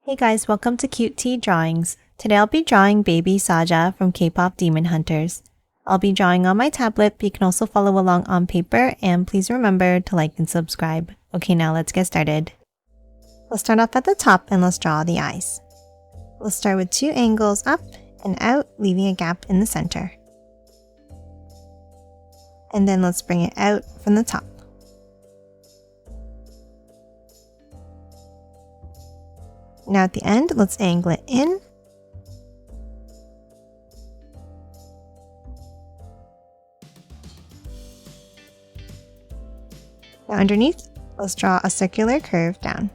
Hey guys, welcome to Cute Tea Drawings. Today I'll be drawing Baby Saja from Kpop Demon Hunters. I'll be drawing on my tablet, but you can also follow along on paper, and please remember to like and subscribe. Okay, now let's get started. Let's start off at the top and let's draw the eyes. We'll start with 2 angles up and out, leaving a gap in the center. And then let's bring it out from the top. Now at the end, let's angle it in. Now underneath, let's draw a circular curve down.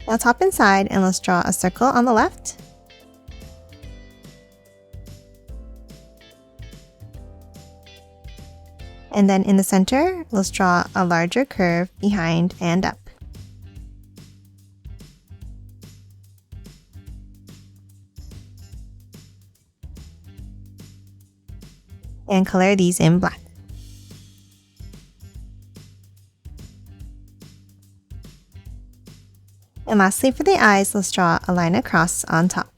Now top and side, and let's draw a circle on the left. And then in the center, let's draw a larger curve behind and up. And color these in black. And lastly, for the eyes, let's draw a line across on top.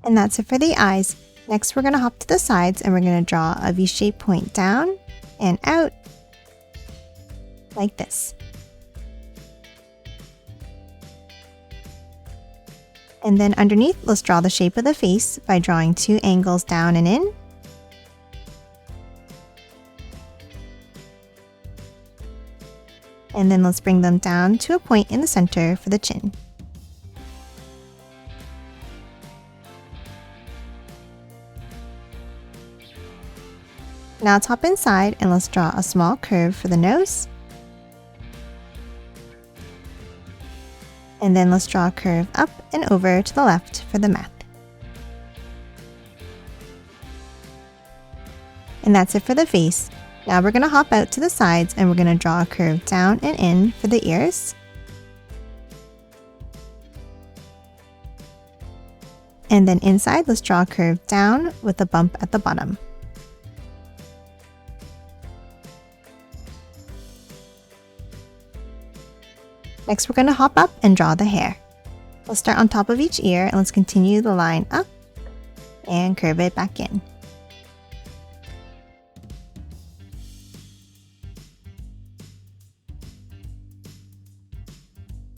And that's it for the eyes. Next, we're going to hop to the sides and we're going to draw a V-shaped point down and out, like this. And then underneath, let's draw the shape of the face by drawing 2 angles down and in. And then let's bring them down to a point in the center for the chin. Now top and side, and let's draw a small curve for the nose. And then let's draw a curve up and over to the left for the mouth. And that's it for the face. Now we're going to hop out to the sides and we're going to draw a curve down and in for the ears. And then inside, let's draw a curve down with a bump at the bottom. Next, we're going to hop up and draw the hair. We'll start on top of each ear and let's continue the line up and curve it back in.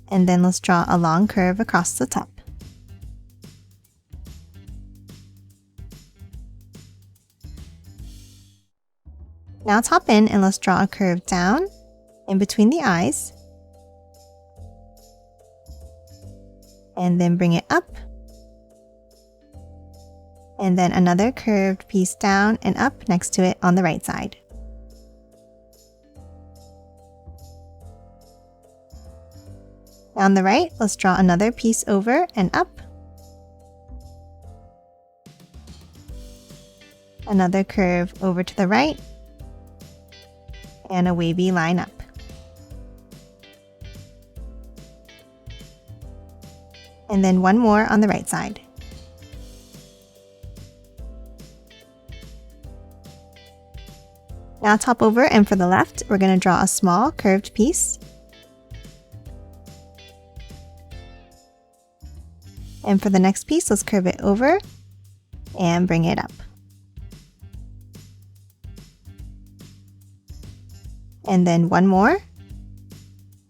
And then let's draw a long curve across the top. Now top in and let's draw a curve down in between the eyes. And then bring it up. And then another curved piece down and up next to it on the right side. Now on the right, let's draw another piece over and up. Another curve over to the right. And a wavy line up. And then one more on the right side. Now top over, and for the left, we're going to draw a small curved piece. And for the next piece, let's curve it over and bring it up. And then one more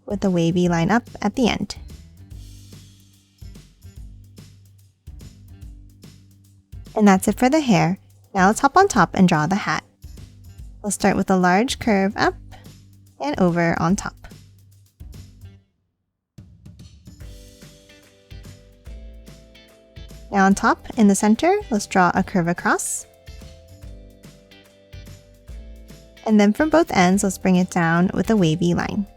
with a wavy line up at the end. And that's it for the hair. Now let's hop on top and draw the hat. We'll start with a large curve up and over on top. Now on top, in the center, let's draw a curve across. And then from both ends, let's bring it down with a wavy line.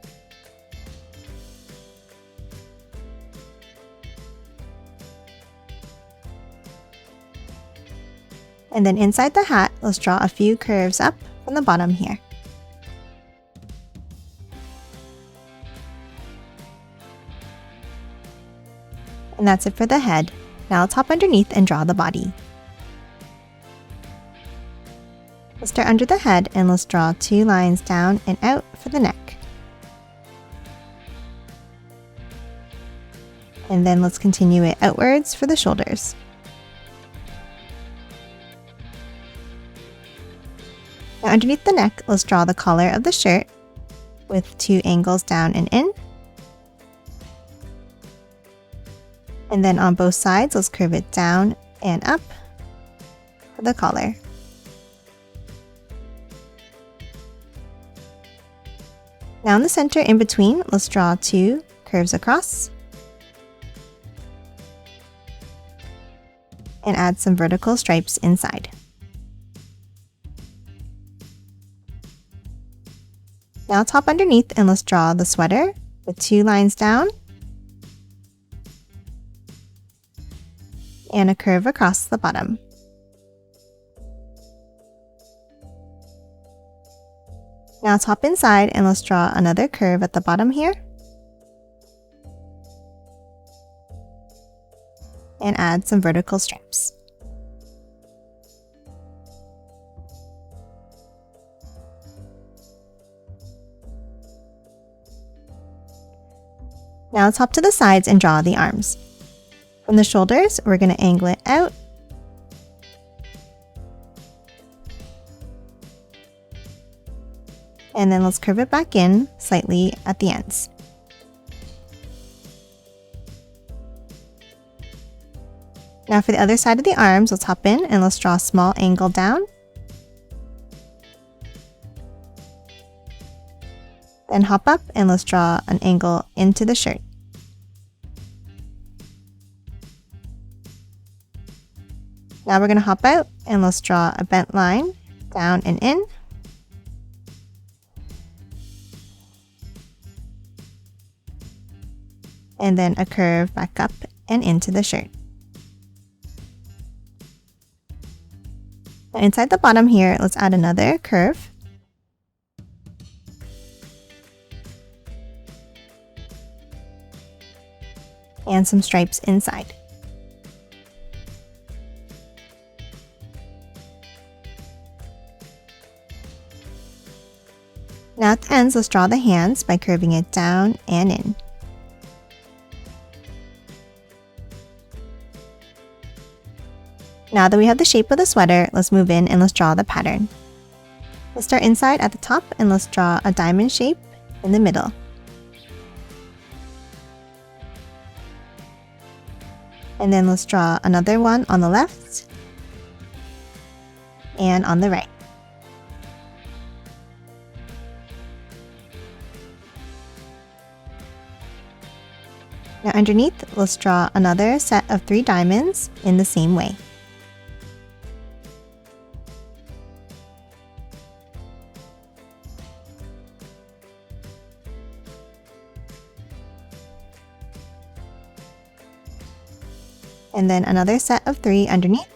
And then inside the hat, let's draw a few curves up from the bottom here. And that's it for the head. Now let's hop underneath and draw the body. Let's start under the head and let's draw 2 lines down and out for the neck. And then let's continue it outwards for the shoulders. Now underneath the neck, let's draw the collar of the shirt with 2 angles down and in. And then on both sides, let's curve it down and up for the collar. Now in the center in between, let's draw 2 curves across. And add some vertical stripes inside. Now let's hop underneath and let's draw the sweater with 2 lines down and a curve across the bottom. Now let's hop inside and let's draw another curve at the bottom here. And add some vertical stripes. Now let's hop to the sides and draw the arms. From the shoulders, we're going to angle it out. And then let's curve it back in slightly at the ends. Now for the other side of the arms, let's hop in and let's draw a small angle down. Then hop up and let's draw an angle into the shirt. Now we're going to hop out and let's draw a bent line down and in. And then a curve back up and into the shirt. Now inside the bottom here, let's add another curve. And some stripes inside. Now at the ends, let's draw the hands by curving it down and in. Now that we have the shape of the sweater, let's move in and let's draw the pattern. Let's start inside at the top and let's draw a diamond shape in the middle. And then let's draw another one on the left and on the right. Now underneath, let's draw another set of 3 diamonds in the same way. And then another set of 3 underneath.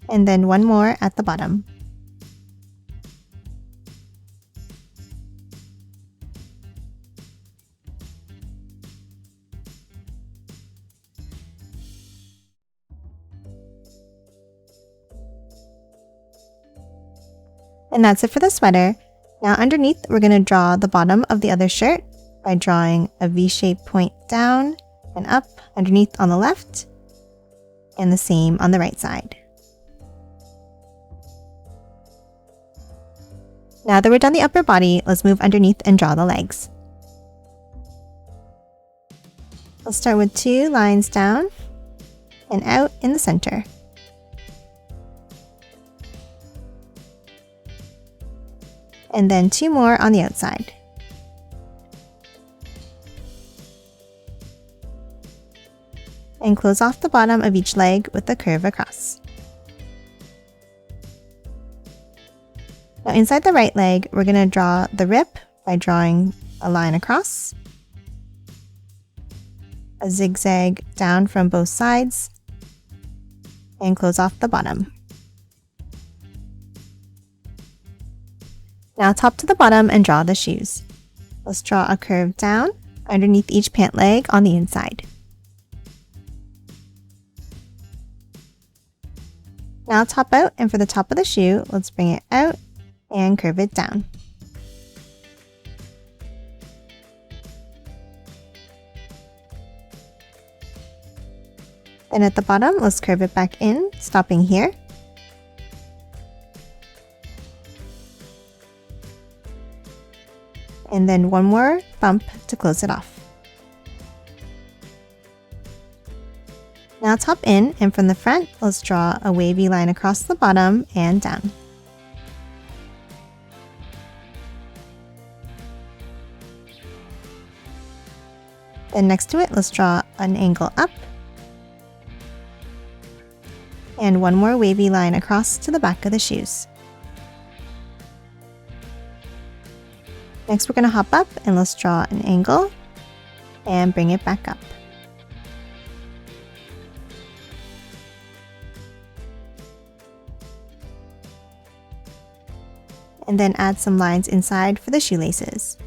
And then one more at the bottom. And that's it for the sweater. Now underneath, we're going to draw the bottom of the other shirt by drawing a V-shaped point down and up underneath on the left, and the same on the right side. Now that we're done the upper body, let's move underneath and draw the legs. Let's start with 2 lines down and out in the center. And then 2 more on the outside. And close off the bottom of each leg with a curve across. Now inside the right leg, we're going to draw the rip by drawing a line across, a zigzag down from both sides, and close off the bottom. Now top to the bottom and draw the shoes. Let's draw a curve down underneath each pant leg on the inside. Now top out, and for the top of the shoe, let's bring it out and curve it down. Then at the bottom, let's curve it back in, stopping here. And then one more bump to close it off. Now top in, and from the front, let's draw a wavy line across the bottom and down. Then next to it, let's draw an angle up. And one more wavy line across to the back of the shoes. Next, we're going to hop up and let's draw an angle and bring it back up. And then add some lines inside for the shoelaces.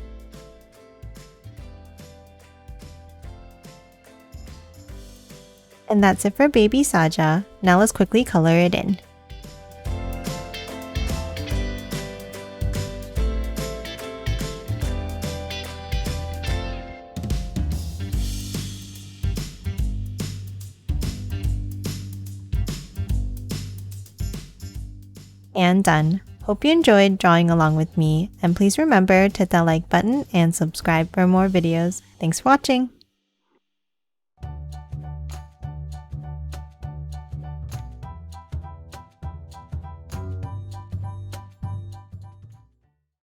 And that's it for Baby Saja. Now let's quickly color it in. And done. Hope you enjoyed drawing along with me, and please remember to hit that like button and subscribe for more videos. Thanks for watching!